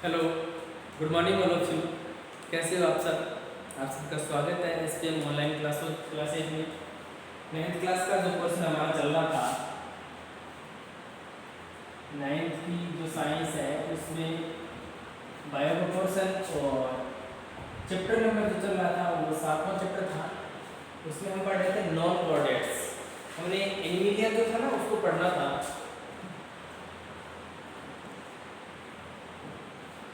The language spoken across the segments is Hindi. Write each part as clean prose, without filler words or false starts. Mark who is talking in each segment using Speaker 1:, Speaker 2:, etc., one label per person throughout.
Speaker 1: Hello, good morning all of you. कैसे हो आप सब? आप सबका स्वागत है SPM ऑनलाइन क्लासेज में। 9th क्लास का जो कोर्स हमारा चल रहा था, 9th की जो साइंस है उसमें बायो का पोर्शन और चैप्टर नंबर जो चल रहा था वो 7वां चैप्टर था। उसमें हम पढ़ रहे थे नॉन कोऑर्डिनेट्स। हमने एनिमिलिया जो था ना उसको पढ़ना था।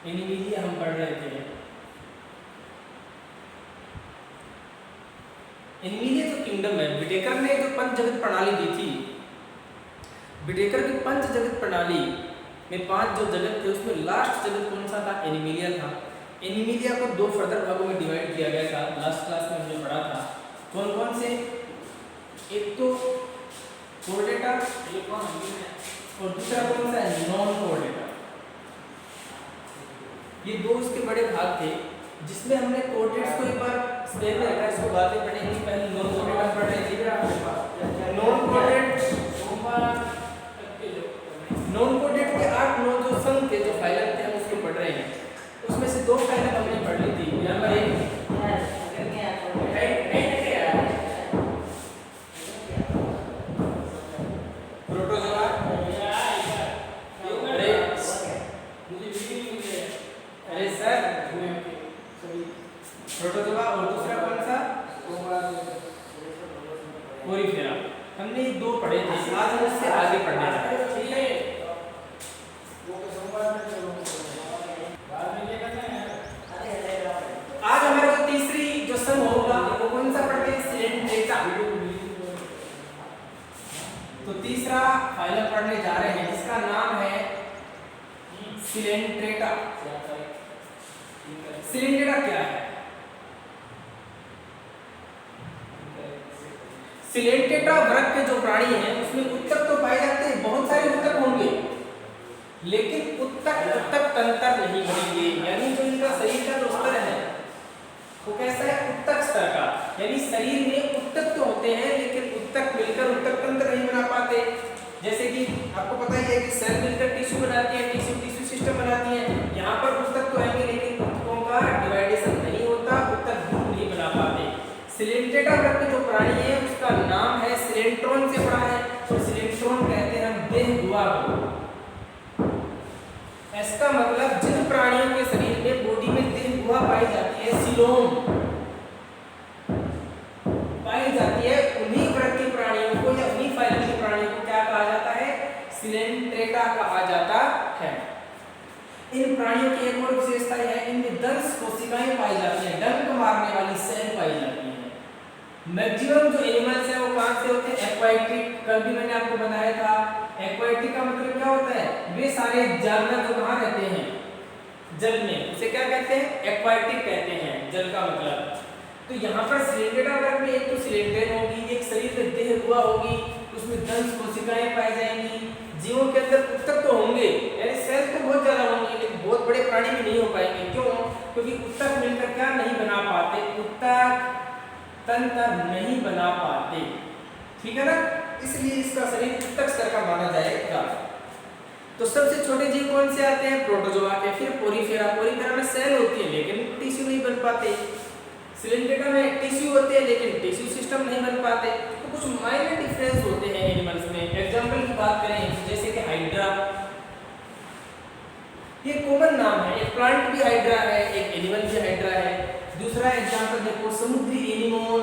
Speaker 1: एनिमिलिया हम पढ़ रहे थे। एनिमिलिया जो किंगडम है, विटेकर ने जो पंच जगत प्रणाली दी थी, विटेकर की पंच जगत प्रणाली में 5 जो जगत थे उसमें लास्ट जगत कौन सा था? एनिमिलिया था। एनिमिलिया को 2 फर्दर भागों में डिवाइड किया गया था। लास्ट क्लास में हमने पढ़ा था। कौन कौन से? एक तो कोऑर्डिनेटा और दूसरा कौन सा है? नॉन कोऑर्डिनेटा। ये 2 इसके बड़े भाग थे जिसमें हमने कोऑर्डिनेट्स को एक बार स्टेप में रखा। इसको बातें पढ़ेंगे। पहले नॉन कोऑर्डिनेट पढ़ रहे थे। नॉन कोऑर्डिनेट के 8-9 जो संघ थे, जो फाइलम थे, हम उसको पढ़ रहे हैं। उसमें से 2 फाइलम हमने पढ़ ली थी। नंबर 1 प्रोटोजोआ, अरे सर प्रोटोजोआ, और दूसरा कौन सा? पोरीफेरा। हमने ये 2 पढ़े थे। आज हम उससे आगे पढ़ने जा रहे हैं। ठीक है, आज हमारा जो तीसरी जो सम होगा वो कौन सा पढ़ते हैं? सिलेंट्रेटा। तो तीसरा फाइलम पढ़ने जा रहे हैं जिसका नाम है सिलेंट्रेटा। सिलेंट्रेटा क्या है? सिलेंट्रेटा वर्ग के जो प्राणी हैं उसमें उत्तक तो पाए जाते हैं, बहुत सारे उत्तक होंगे, लेकिन उत्तक तंत्र नहीं बनेंगे। यानी जो इनका शरीर का जो स्तर है वो कैसा है? उत्तक स्तर का। यानी शरीर में उत्तक तो होते हैं लेकिन उत्तक मिलकर उत्तक तंत्र नहीं बना पाते। जैसे कि आपको पता ही है कि सेल मिलकर टिश्यू बनाती है, टिश्यू सिस्टम बनाती है। यहाँ पर उत्तक तो आएंगे लेकिन उत्तकों का डिवाइडेशन नहीं होता, उत्तक नहीं बना पाते। सिलेंट्रेटा वर्ग के जो प्राणी है उसका नाम है सिलेंट्रोन से पढ़ा है। तो सिलेंट्रोन कहते हैं हम देह गुहा को। इसका मतलब जिन प्राणियों के शरीर में बॉडी में देह गुहा पाई जाती है, सिलोम पाई जाती है, उन्हीं वर्ग के प्राणियों को या उन्हीं फाइलम के प्राणियों को क्या कहा जाता है? सिलेंट्रेटा कहा जाता है। इन प्राणियों की एक और विशेषता है, इनमें दंश कोशिकाएं पाई जाती हैं, डंक मारने वाली सेल पाई जाती हैं। मैक्सिमम जो एनिमल्स है वो कहां से होते हैं? एक्वाटिक। कल भी मैंने आपको बताया था, एक्वाटिक का मतलब क्या होता है? वे सारे जानवर जो कहां रहते हैं? जल में। उसे क्या कहते हैं? एक्वाटिक कहते हैं, जल का मतलब। तो यहाँ पर सिलेंट्रेटा वर्ग में एक तो सिलेंट्रेन होगी, एक शरीर में देह गुहा होगी, उसमें दंश कोशिकाएं पाई जाएंगी। जीवों के अंदर उत्तक तो होंगे, यानी सेल तो बहुत ज्यादा होंगे, लेकिन बहुत बड़े प्राणी भी नहीं हो पाएंगे। क्यों? क्योंकि उत्तक मिलकर क्या नहीं बना पाते? उत्तक तंत्र नहीं बना पाते। ठीक है ना? इसलिए इसका शरीर उत्तक स्तर का माना जाएगा। तो सबसे छोटे जीव कौन से आते हैं? प्रोटोजोआ के। फिर पोरीफेरा। पोरीफेरा में सेल होती है लेकिन टिश्यू नहीं बन पाते। सिलेंट्रेटा में टिश्यू होते हैं लेकिन टिश्यू सिस्टम नहीं बन पाते। तो कुछ माइनर डिफरेंस होते हैं एनिमल्स में। एग्जांपल की बात करें जैसे कि हाइड्रा, ये कॉमन नाम है। एक प्लांट भी हाइड्रा है, एक एनिमल भी हाइड्रा है। दूसरा एग्जांपल देखो, समुद्री एनीमोन।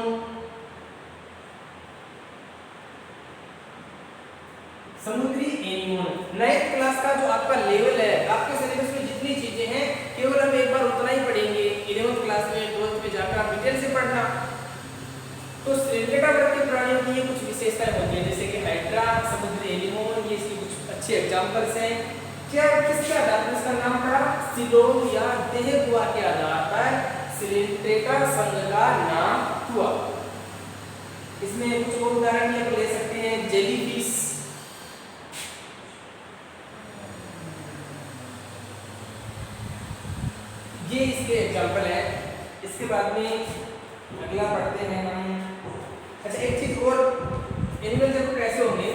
Speaker 1: समुद्री एनीमोन 9th क्लास का जो आपका लेवल है, आपके सिलेबस में जितनी चीजें हैं केवल हम एक बार उतना ही पढ़ेंगे। 11th क्लास में 12th में जाकर आप डिटेल से पढ़ना। तो सिलेंट्रेटा वर्ग के प्राणियों की ये कुछ विशेषताएं होती हैं, जैसे कि हाइड्रा, समुद्री एनीमोन, ये इसके कुछ अच्छे एग्जांपल्स हैं। क्या किसके आधार पर इसका नाम पड़ा? सिलोम या देह गुहा के आधार पर सिलेंट्रेटा संघ का नाम हुआ। इसमें कुछ और उदाहरण भी आप ले सकते हैं। जेलीफिश, ये इसके एग्जांपल है। इसके बाद में अगला पढ़ते हैं हम। अच्छा, एक चीज और, एनिमल देखो कैसे होंगे।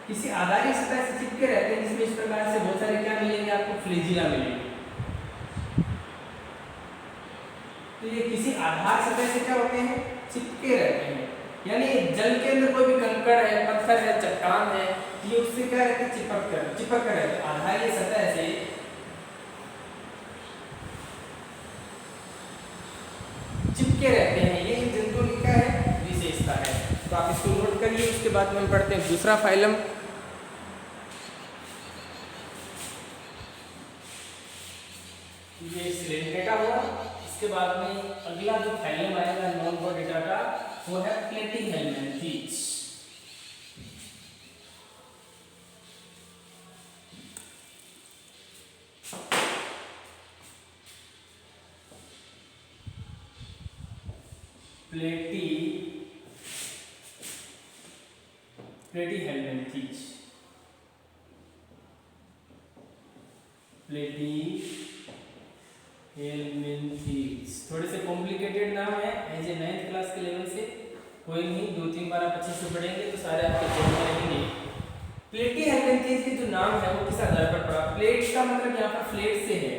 Speaker 1: किसी आधारी सतह से चिपके रहते हैं, जिसमें इस प्रकार से बहुत सारे क्या मिलेंगे आपको, फ्लैजिला मिलेंगे। तो ये किसी आधार सतह से क्या होते हैं, चिपके रहते हैं। यानी जल के अंदर कोई भी कंकड़ है, पत्थर है, चट्टान है, ये उससे क्या रहते हैं, चिपक कर रहते हैं, आधारीय सतह से चिपके रहते हैं। ये इन जंतुओं की क्या है, विशेषता है। तो आप इसको नोट करिए। उसके बाद में हम पढ़ते हैं दूसरा फाइलम। ये सिलेंट्रेटा हुआ। इसके बाद में अगला जो फाइलम आएगा नॉन कोर्डेटा का, वो है प्लेटिहेल्मिन्थीज। प्लेटिहेल्मिन्थीज, प्लेटिहेल्मिन्थीज थोड़े से कॉम्प्लिकेटेड नाम है, एज ए 9th क्लास के लेवल से। कोई नहीं, 2-3 बार आप अच्छे से पढ़ेंगे तो सारे आपके जोड़ में रहेंगे। प्लेटिहेल्मिन्थीज के जो नाम है वो किस आधार पर पड़ा। प्लेट का मतलब यहाँ पर फ्लैट से है।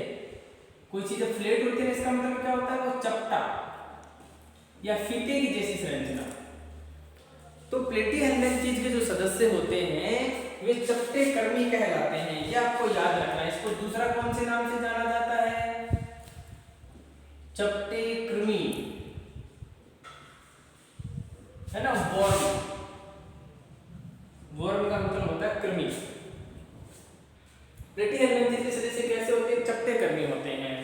Speaker 1: कोई चीज जब फ्लैट होती है, इसका मतलब क्या होता है, वो चपटा या फीते की जैसी संरचना। तो प्लेटिहेल्मिन्थीज के जो सदस्य होते हैं वे चपटे कर्मी कहलाते हैं। ये आपको याद रखना है। इसको दूसरा कौन से नाम से जाना जाता है, चपटे कृमि, है ना। वर्म, वर्म का मतलब होता है कृमि। प्लेटिहेल्मिन्थीज के सदस्य कैसे होते हैं, चपटे कर्मी होते हैं।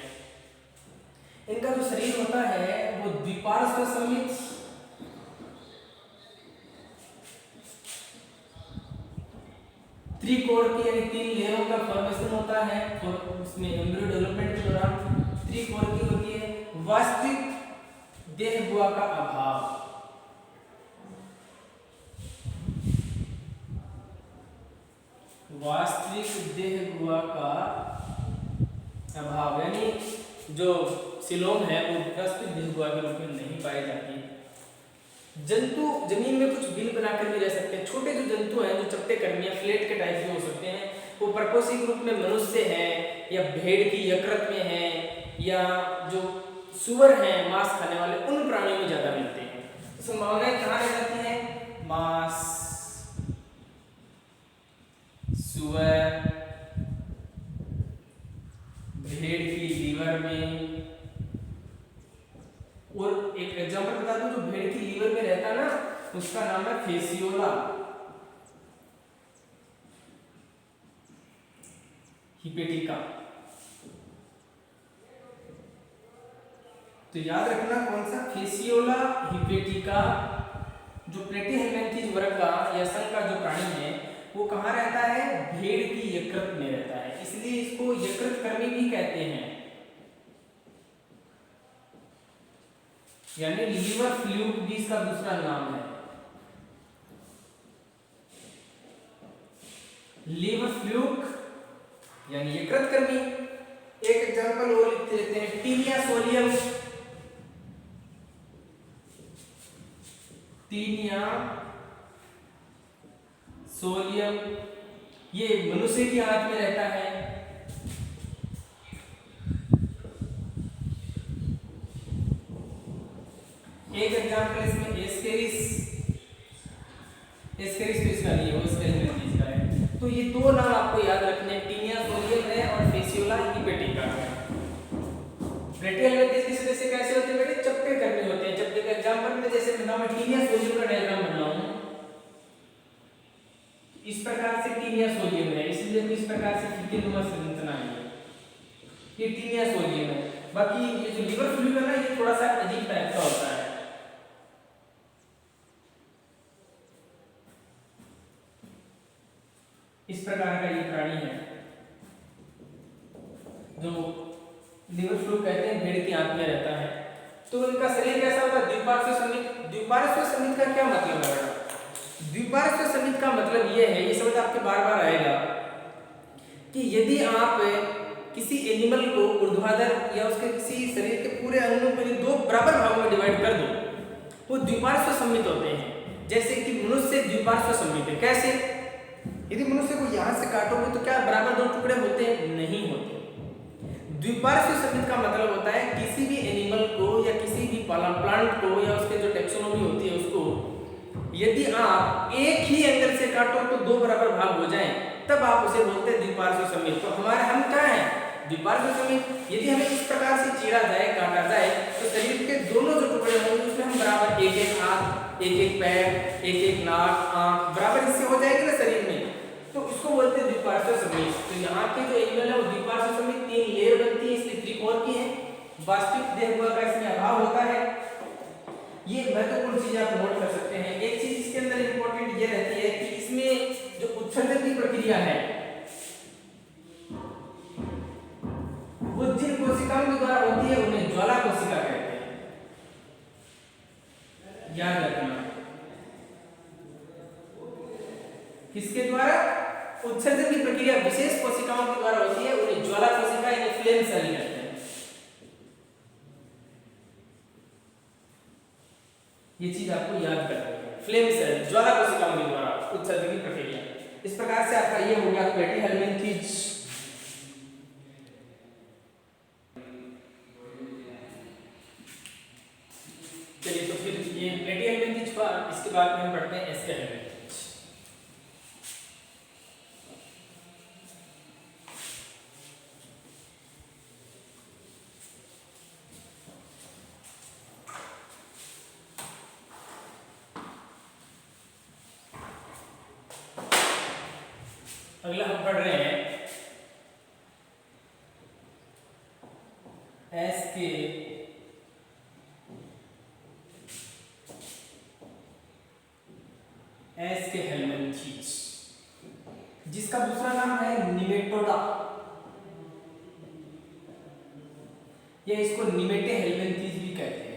Speaker 1: इनका जो शरीर होता है वो द्विपार्श्व सममित, त्रिकोण की यानी 3 लेयरों का फॉर्मेशन होता है, और उसमें एम्ब्रियो डेवलपमेंट के दौरान त्रिकोण की होती है। वास्तविक देह गुहा का अभाव, वास्तविक देह गुहा का अभाव, यानी जो सिलोम है वो वास्तविक देह गुहा के रूप में नहीं पाई जाती। जंतु जमीन में कुछ बिल बनाकर भी रह सकते हैं। छोटे जो जंतु हैं, जो चपटे कर्मी या फ्लैट के टाइप के हो सकते हैं, वो परपोषी के रूप में मनुष्य है, या भेड़ की यकृत में है, या जो सुअर हैं मांस खाने वाले, उन प्राणियों में ज्यादा मिलते हैं। संभावनाएं कहाँ रह जाती हैं, मांस, सुअर, भेड़ की लीवर में। और एक एग्जांपल बता दूं, जो भेड़ की लीवर में रहता है ना, उसका नाम है फेसियोला हिपेटिका। तो याद रखना कौन सा, फेसियोला हिपेटिका। जो प्लेटिहेल्मिन्थीज वर्ग का या संघ का जो प्राणी है वो कहाँ रहता है, भेड़ की यकृत में रहता है, इसलिए इसको यकृत कर्मी भी कहते हैं, यानी लीवर फ्लूक भी इसका दूसरा नाम है। लीवर फ्लूक यानी यकृत कर्मी। एक एग्जांपल और लिख देते हैं, टीनिया सोलियम, टीनिया सोलियम, ये मनुष्य की आंत में रहता है। एक एग्जांपल इसमें एस्केरिस, एस्केरिस तो इसका नहीं है, वो एस्केरिस का है। तो ये दो नाम आपको याद रखने, टीनिया सोलियम है और फेसियोला हिपेटिका है। प्लेटिहेल्मिन्थीज के सदस्य कैसे होते हैं बेटे, चपटे कर्मी होते हैं। चपटे का एग्जांपल में जैसे मैं टीनिया सोलियम का डायग्राम बना हूं, इस प्रकार से टीनिया सोलियम है, इसलिए इस प्रकार से फीकेनुमा संरचना है, ये टीनिया सोलियम है। बाकी ये जो लीवर फ्लूक है ना, ये थोड़ा सा अजीब टाइप का होता है। इस प्रकार का ये प्राणी है जो लीवर फ्लूक कहते हैं, भेड़ की आंत में रहता है। तो इनका शरीर कैसा होता है, द्विपार्श्व समित। द्विपार्श्व समित का क्या मतलब है, द्विपार्श्व समित का मतलब ये है, ये शब्द आपके बार बार आएगा, कि यदि आप किसी एनिमल को ऊर्ध्वाधर या उसके किसी शरीर के पूरे अंगों को दो बराबर भागों में डिवाइड कर दो, वो द्विपार्श्व समित होते हैं। जैसे कि मनुष्य द्विपार्श्व समित है। कैसे, यदि मनुष्य को यहाँ से काटोगे तो क्या बराबर दो टुकड़े होते हैं? नहीं होते। द्विपार्श्व समिति का मतलब होता है किसी भी एनिमल को या किसी भी प्लांट को या उसके जो टेक्सोनोमी होती है उसको यदि आप एक ही एंगल से काटो तो दो बराबर भाग हो जाएं, तब आप उसे बोलते हैं द्विपार्श्व समिति। तो हमारे हम क्या है? द्विपार्श्व समिति। यदि हमें इस प्रकार से चीरा जाए, काटा जाए, तो शरीर के दोनों जो टुकड़े होंगे उसमें हम बराबर एक एक हाथ, एक एक पैर, एक एक नाक, आंख बराबर हिस्से हो जाएंगे ना शरीर में, तो इसको बोलते हैं द्विपार्श्व समिति। तो यहाँ के जो एनिमल है वो द्विपार्श्व समिति 3 लेयर बनती है, इसलिए त्रिकोण की है। वास्तविक देह गुहा का इसमें अभाव होता है। ये महत्वपूर्ण चीज आप नोट कर सकते हैं। एक चीज इसके अंदर इंपॉर्टेंट ये रहती है कि इसमें जो उत्सर्जन की प्रक्रिया है वो जिन कोशिकाओं के द्वारा होती है उन्हें ज्वाला कोशिका कहते हैं, याद रखना। किसके द्वारा? उत्सर्जन की प्रक्रिया विशेष कोशिकाओं के द्वारा होती है, उन्हें ज्वाला कोशिका यानी फ्लेम सेल कहते हैं। ये चीज आपको याद करनी है। फ्लेम सेल, ज्वाला कोशिकाओं के द्वारा उत्सर्जन की प्रक्रिया। इस प्रकार से आपका ये हो गया प्लेटीहेल्मिन्थेज। चलिए तो फिर ये प्लेटीहेल्मिन्थेज हुआ, इसके बाद में हम पढ़ते हैं एस्केहेल्मिन्थेज। अगला हम पढ़ रहे हैं एस्केहेल्मिन्थेज, जिसका दूसरा नाम है निमेटोडा, या इसको निमेटेहेल्मिन्थेज भी कहते हैं।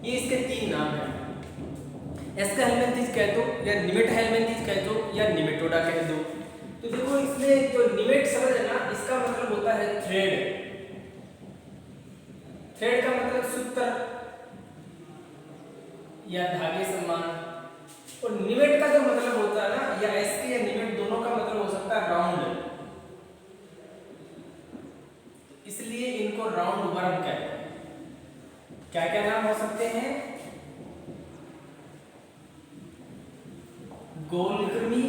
Speaker 1: ये इसके 3 नाम हैं, एस्केहेल्मिन्थेज कह दो या निमेटेहेल्मिन्थेज कह दो या निमेटोडा कह दो। तो देखो इसमें जो निमेट शब्द है ना, इसका मतलब होता है थ्रेड। थ्रेड का मतलब सूत्र या धागे समान, और निमेट का जो मतलब होता है ना, या एस्के या निमेट दोनों का मतलब हो सकता है राउंड, इसलिए इनको राउंड वर्म कहते हैं। क्या क्या नाम हो सकते हैं? गोलकृमि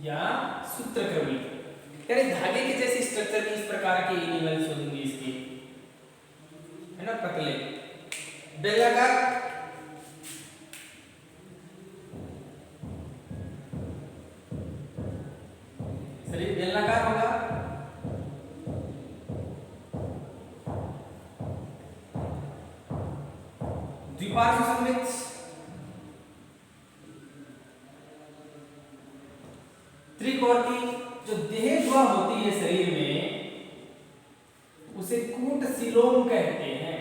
Speaker 1: या सूत्रकृमि, यानी धागे के जैसे स्ट्रक्चर की इस प्रकार के एनिमल्स होंगे इसके, है ना, पतले बेलनाकार, शरीर बेलनाकार होगा, द्विपार्श्व समिति, त्रिकोण की जो देह गुहा होती है शरीर में उसे कूट सिलोम कहते हैं।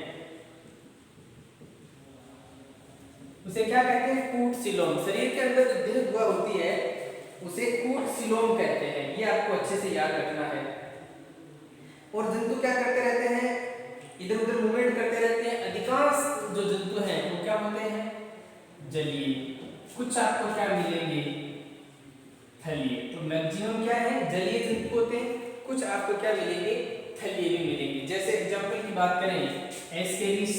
Speaker 1: उसे क्या कहते हैं? कूट सिलोम। शरीर के अंदर जो देह गुहा होती है उसे कूट सिलोम कहते हैं। ये आपको अच्छे से याद रखना है। और जंतु क्या करते रहते हैं? इधर उधर मूवमेंट करते रहते हैं। अधिकांश जो जंतु हैं वो क्या होते हैं? जलीय। कुछ आपको क्या मिलेंगे? थलीय। तो मैक्सिमम क्या है? जलीय जंतु होते हैं। कुछ आपको क्या मिलेंगे? थलीय भी मिलेंगे। जैसे एग्जांपल की बात करें, एस्केरिस,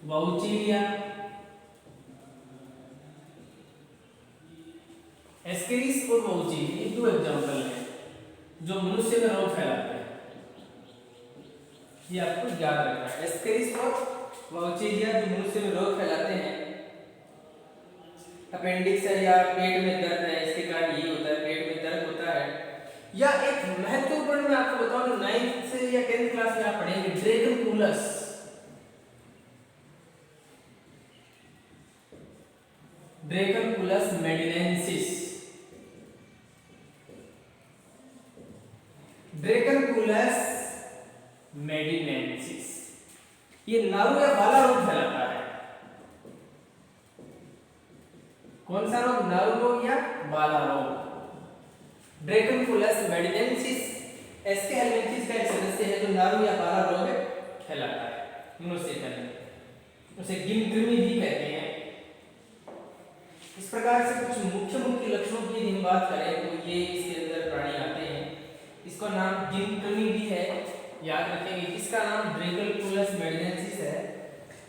Speaker 1: वाउचीरिया। एस्केरिस और वाउचीरिया ये 2 एग्जांपल हैं जो मनुष्य में रोग फैलाते हैं। ये आपको याद रखना है। एस्केरिस और वाउचीरिया जो मनुष्य में रोग फैलाते हैं। अपेंडिक्स है या पेट में दर्द है, इसके कारण ये होता है, पेट में दर्द होता है। या एक महत्वपूर्ण मैं आपको बताऊं, 9th से या 10th क्लास में आप पढ़ेंगे, ड्रैगनकुलस। ड्रैगनकुलस मेडिनेंसिस। ड्रैगनकुलस मेडिनेंसिस ये नारू या बाला रोग फैलाता है। कौन सा रोग? नारू रोग या बाला रोग। ड्रैगनकुलस मेडिनेंसिस एस्के हेलमिंथेस का एक सदस्य है जो नारू या बाला रोग फैलाता है मनुष्य के अंदर, उसे गिनकृमि भी कहते हैं। इस प्रकार से कुछ मुख्य मुख्य लक्षणों की यदि हम बात करें तो ये इसके अंदर प्राणी आते हैं। इसका नाम गिनकृमि भी है, याद रखेंगे। इसका नाम ड्रेगनकुलस मेडिनेंसिस है,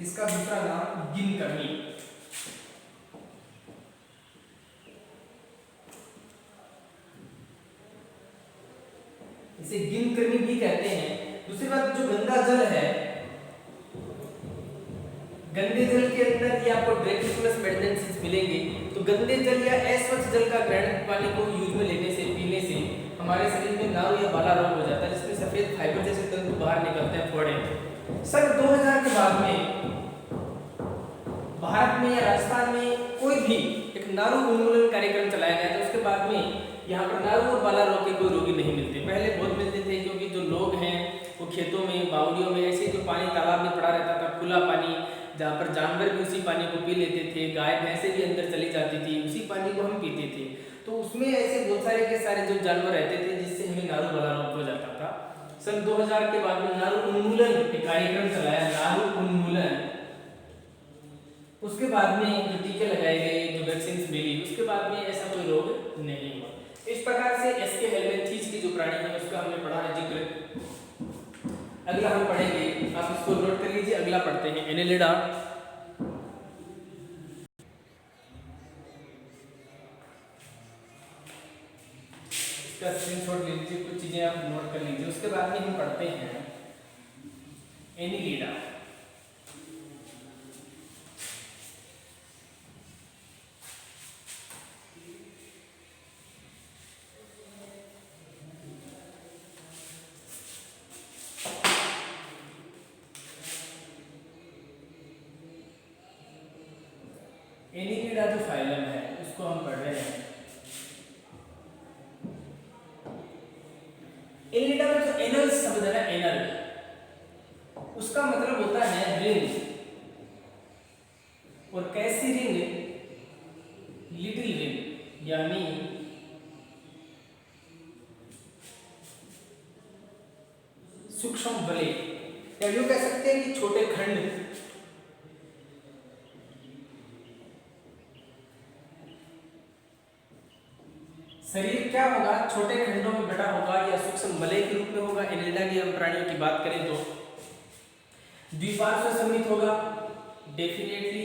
Speaker 1: इसका दूसरा नाम गिनकृमि। इसे गिनकृमि भी कहते हैं। दूसरी बात, जो गंदा जल है, गंदे जल के अंदर ये आपको ड्रेगनकुलस मेडिनेंसिस मिलेंगे। तो गंदे जल या अस्वच्छ जल का ग्रहण पानी को यूज में लेने से, पीने से हमारे शरीर में नारू या बाला रोग हो जाता है, जिसमें सफेद फाइबर जैसे तंतु बाहर निकलते हैं, फोड़े। सन 2000 के बाद में भारत में या राजस्थान में कोई भी एक नारू उन्मूलन कार्यक्रम चलाया गया था। उसके बाद में यहाँ पर नारू और बाला रोग के कोई रोगी नहीं मिलते। पहले बहुत मिलते थे, क्योंकि जो लोग हैं वो खेतों में, बावड़ियों में, ऐसे जो पानी तालाब में पड़ा रहता था, खुला पानी, जहाँ पर जानवर भी उसी पानी को पी लेते थे, गाय भैंसे भी अंदर चली जाती थी, उसी पानी को हम पीते थे। तो उसमें ऐसे बहुत सारे के सारे जो जानवर रहते थे, जिससे हमें नारू बाला रोग हो जाता था। सन 2000 के बाद में नारू उन्मूलन एक कार्यक्रम चलाया, नारू उन्मूलन। उसके बाद में जो टीके लगाए गए, जो वैक्सीन मिली, उसके बाद में ऐसा कोई रोग नहीं हुआ। इस प्रकार से एस्के हेलमिंथेस की जो प्राणी है उसका हमने पढ़ा है जिक्र। अगला हम पढ़ेंगे, आप इसको नोट कर लीजिए। अगला पढ़ते हैं एनेलिडा। इसका स्क्रीनशॉट ले लीजिए, कुछ चीजें आप नोट कर लीजिए। उसके बाद में हम पढ़ते हैं एनेलिडा। एनिलिडा जो फाइलम है उसको हम पढ़ रहे हैं। एनिलिडा में जो एनल शब्द है ना, एनल, उसका मतलब होता है रिंग। और कैसी रिंग? लिटिल रिंग, यानी सूक्ष्म बले, या यूं कह सकते हैं कि छोटे खंड। शरीर क्या होगा? छोटे खंडों में बटा होगा या सूक्ष्म बलय के रूप में होगा। एनिलिडा की हम प्राणियों की बात करें तो द्विपार्श्व सममित होगा, डेफिनेटली।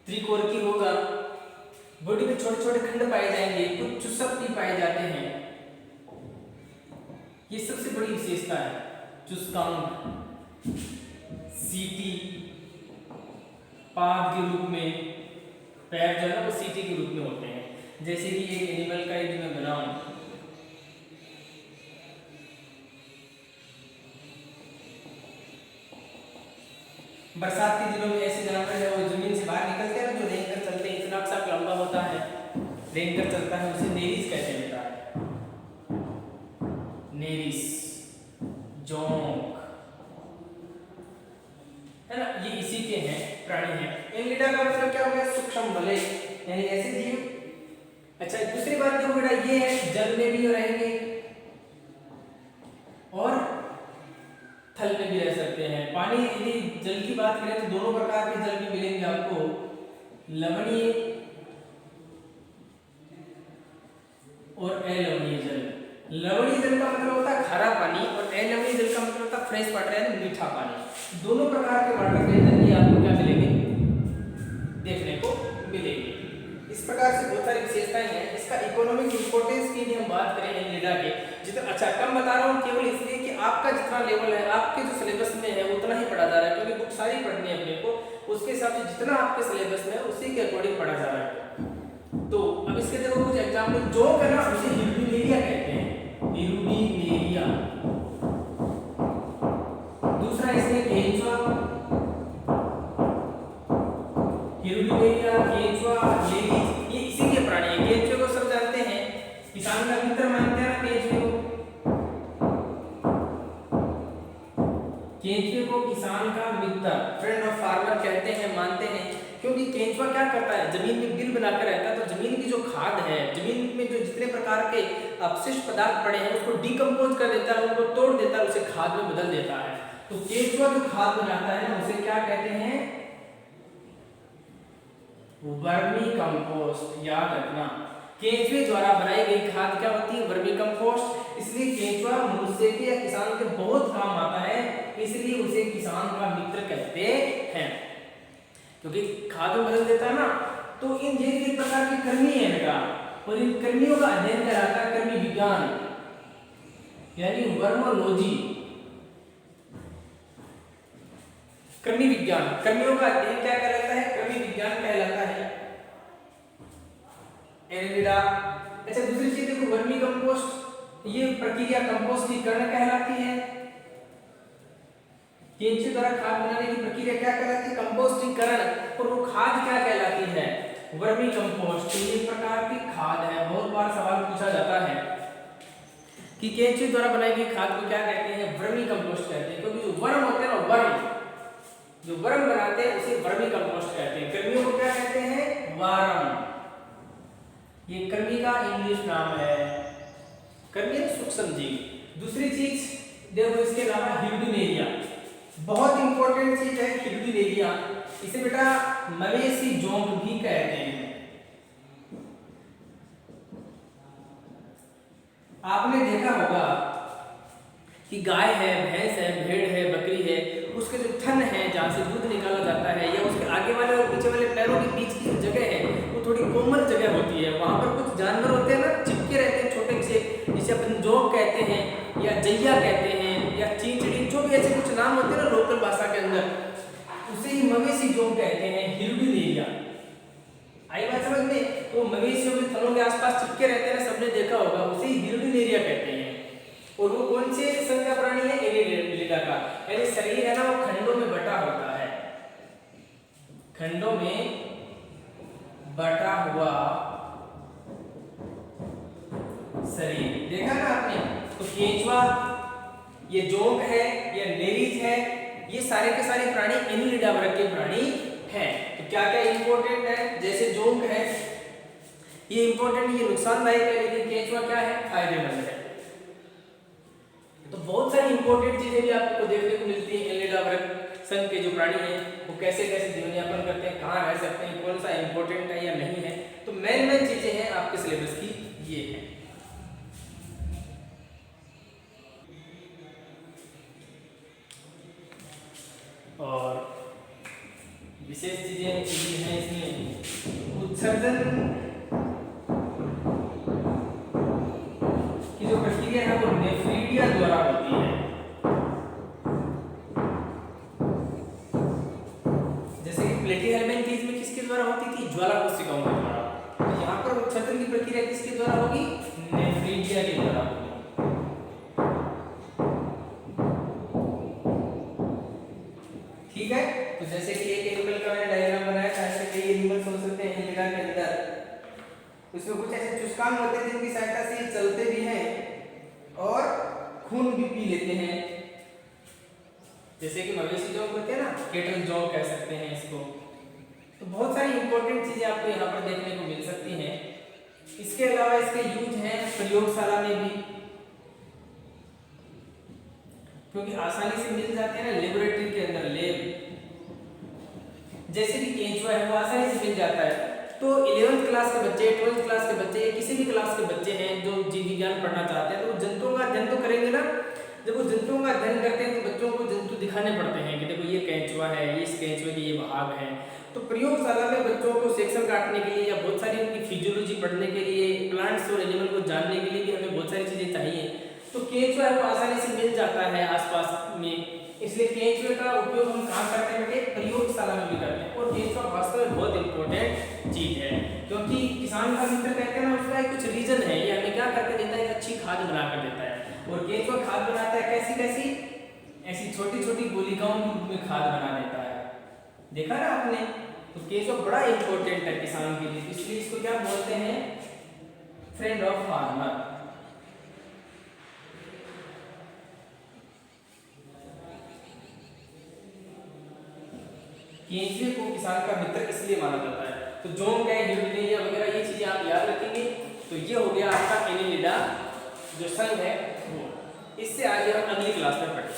Speaker 1: त्रिकोणीय होगा, बॉडी में छोटे छोटे खंड पाए जाएंगे, कुछ चुसक भी पाए जाते हैं। ये सबसे बड़ी विशेषता है। चुस्कांक, सीटी, पाद के रूप में, पैर जो है ना वो सीटी के रूप में होते हैं। जैसे कि एक एनिमल का यदि मैं बनाऊं, बरसात के दिनों में ऐसे जानवर है वो जमीन से बाहर निकलते हैं, जो रेंग कर चलते हैं, इतना सा लंबा होता है, रेंग कर चलता है, उसे नेरिस कहते हैं बेटा। नेरिस, जोंक, है ना, ये इसी के हैं, प्राणी हैं। एनिलिडा का मतलब क्या हो गया? सूक्ष्म बलय, यानी ऐसे जीव। अच्छा, दूसरी बात देखो बेटा, ये है जल में भी रहेंगे और थल में भी रह सकते हैं। पानी, यदि जल की बात करें तो दोनों प्रकार के जल भी मिलेंगे आपको, लवणीय और अलवणीय जल। लवणीय जल का मतलब होता है खारा पानी और अलवणीय जल का मतलब होता है फ्रेश वाटर यानी मीठा पानी। दोनों प्रकार के वाटर के अंदर ये आपको क्या मिलेंगे? देखने को मिलेंगे। इस प्रकार से बहुत सारी विशेषताएं हैं। इसका इकोनॉमिक इंपोर्टेंस की यदि हम बात करें एनिलिडा के, जितना अच्छा कम बता रहा हूँ केवल इसलिए कि आपका जितना लेवल है, आपके जो सिलेबस में है उतना ही पढ़ा जा रहा है, क्योंकि बुक सारी पढ़नी है अपने को, उसके हिसाब से जितना आपके सिलेबस में है उसी के अकॉर्डिंग पढ़ा जा रहा है। तो अब इसके देखो कुछ एग्जाम्पल। जो है ना, उसे हिरुडीमेरिया कहते हैं, हिरुडीमेरिया। दूसरा इसमें केंचुआ, हिरुडीमेरिया, केंचुआ, लेडीज, ये इसी के प्राणी हैं। केंचुए को सब जानते हैं, किसान का मित्र मानते हैं ना केंचुए को। केंचुए को किसान का मित्र, फ्रेंड ऑफ फार्मर कहते हैं, मानते हैं। क्योंकि केंचुआ क्या करता है, जमीन में बिल बनाकर रहता है, तो जमीन की जो खाद है, जमीन में जो जितने प्रकार के अपशिष्ट पदार्थ पड़े हैं उसको डिकम्पोज कर देता है, उनको तोड़ देता है, उसे खाद में बदल देता है। तो केंचुआ जो खाद बनाता है ना उसे क्या कहते हैं, वर्मी कंपोस्ट। याद रखना, केंचुए द्वारा बनाई गई खाद क्या होती है, वर्मी कंपोस्ट। इसलिए केंचुआ मनुष्य के या किसान के बहुत काम आता है, इसलिए उसे किसान का मित्र कहते हैं, क्योंकि खाद में बदल देता है ना। तो इन जैसे प्रकार की कर्मी है बेटा, और इन कर्मियों का अध्ययन कराता है कर्मी विज्ञान यानी वर्मोलॉजी। कर्मी विज्ञान, कर्मियों का अध्ययन क्या कहलाता है, कर्मी विज्ञान कहलाता है। एनिलिडा। अच्छा दूसरी चीज देखो, वर्मी कंपोस्ट, ये प्रक्रिया कंपोस्टीकरण कहलाती है। केंचुए द्वारा खाद बनाने की प्रक्रिया क्या कहलाती है, कंपोस्टीकरण। और वो खाद क्या कहलाती है, वर्मी कंपोस्ट। ये प्रकार की खाद है, बहुत बार सवाल पूछा जाता है कि केंचुए द्वारा बनाई गई खाद को क्या कहते हैं, वर्मी कंपोस्ट कहते हैं, क्योंकि जो वर्म होते हैं ना, वर्म जो वर्म बनाते हैं उसे वर्मी कंपोस्ट कहते हैं। कर्मियों को क्या कहते हैं, वारम। ये कर्मी का इंग्लिश नाम है, कर्मी सूक्ष्म जीव। दूसरी चीज देखो, इसके अलावा हिर्डुनेरिया, बहुत इंपॉर्टेंट चीज है हिर्डुनेरिया। इसे बेटा मवेशी जोंक भी कहते हैं। आपने देखा होगा कि गाय है, भैंस है, भेड़ है, बकरी है, उसके जो थन है जहाँ से दूध निकाला जाता है, या उसके आगे वाले और पीछे वाले पैरों के बीच की जो जगह है वो थोड़ी कोमल जगह होती है। वहाँ पर कुछ जानवर होते हैं ना, चिपके रहते हैं छोटे से, जिसे अपन जोंक कहते हैं या जैया कहते हैं या चींचड़ी, जो भी ऐसे कुछ नाम होते हैं ना लोकल भाषा के अंदर, उसे ही मवेशी जोंक कहते हैं, हिर्डुनेरिया। आई बात समझ में? तो मवेशियों के थनों के आसपास चिपके रहते हैं, सबने देखा होगा, उसे हिर्डुनेरिया कहते हैं। और वो कौन से संघ का प्राणी है, एनिलिडा का। यानी शरीर है ना वो खंडों में बटा होता है, खंडों में बटा हुआ शरीर। देखा ना आपने? तो केंचुआ, ये जोंक है, ये नेरीज है, ये सारे के सारे प्राणी एनिलिडा वर्ग के प्राणी हैं। तो क्या क्या इंपॉर्टेंट है, जैसे जोंक है ये इंपॉर्टेंट, ये नुकसानदायक है, लेकिन केंचुआ क्या है, फायदेमंद है। तो बहुत सारी इंपॉर्टेंट चीजें भी आपको देखने को मिलती है। एनिलिडा वर्ग संघ के जो प्राणी हैं वो कैसे कैसे जीवन यापन करते हैं, कहाँ रह सकते हैं, कौन सा इंपॉर्टेंट है या नहीं है। तो मेन चीजें हैं आपके सिलेबस की ये है। और विशेष चीजें हैं इसमें, उत्सर्जन की जो प्रक्रिया है वो नेफ्रीडिया द्वारा होती है। जैसे कि प्लेटिहेल्मिन्थेस में किसके द्वारा होती थी, ज्वाला कोशिकाओं के द्वारा। तो यहाँ पर उत्सर्जन की प्रक्रिया किसके द्वारा होगी, नेफ्रीडिया के द्वारा होगी। ठीक है, तो जैसे कि एक एनिमल का मैंने डायग्राम बनाया था, ऐसे कई एनिमल्स हो सकते हैं एनिलिडा के अंदर। उसमें कुछ ऐसे चुस्कान होते हैं जिनकी सहायता से ये चलते भी हैं और खून भी पी लेते हैं, जैसे कि मवेशी जोंक होते हैं ना, केटल जोंक कह सकते हैं इसको। तो बहुत सारी इंपॉर्टेंट चीजें आपको यहाँ पर देखने को मिल सकती हैं। इसके अलावा इसके यूज हैं प्रयोगशाला में भी, क्योंकि आसानी से मिल जाते हैं ना लेबोरेटरी के अंदर, लेब। जैसे कि केंचुआ है वो आसानी से मिल जाता है। तो 11th क्लास के बच्चे, 12th क्लास के बच्चे, किसी भी क्लास के बच्चे हैं जो जीव विज्ञान पढ़ना चाहते हैं, तो वो जंतुओं का अध्ययन तो करेंगे ना। जब वो जंतुओं का अध्ययन करते हैं तो बच्चों को जंतु दिखाने पड़ते हैं कि देखो ये केंचुआ है, ये इस केंचुए के ये भाग हैं। तो प्रयोगशाला में बच्चों को सेक्शन काटने के लिए या बहुत सारी उनकी फिजियोलॉजी पढ़ने के लिए, प्लांट्स और एनिमल को जानने के लिए भी हमें बहुत सारी चीजें चाहिए। तो केंचुआ को आसानी से मिल जाता है आसपास में, इसलिए केंचुए का उपयोग हम कहाँ करते हैं बेटे, प्रयोगशाला में भी करते हैं। और केंचुआ वास्तव में बहुत इंपॉर्टेंट चीज है, क्योंकि किसान का मित्र कहते हैं ना, उसका एक कुछ रीजन है, ये हमें क्या करके देता है, एक अच्छी खाद बना कर देता है। और केंचुआ खाद बनाता है कैसी कैसी, ऐसी छोटी छोटी गोलिकाओं के रूप में खाद बना देता है, देखा ना आपने। तो केंचुआ बड़ा इंपॉर्टेंट है किसान के लिए, इसलिए इसको क्या बोलते हैं, फ्रेंड ऑफ फार्मर। केंचुए को किसान का मित्र इसलिए माना जाता है। तो जोंक है, यूरेनिया वगैरह ये चीजें आप याद रखेंगे। तो ये हो गया आपका एनिलिडा जो संघ है वो। इससे आगे हम अगली क्लास में पढ़ेंगे।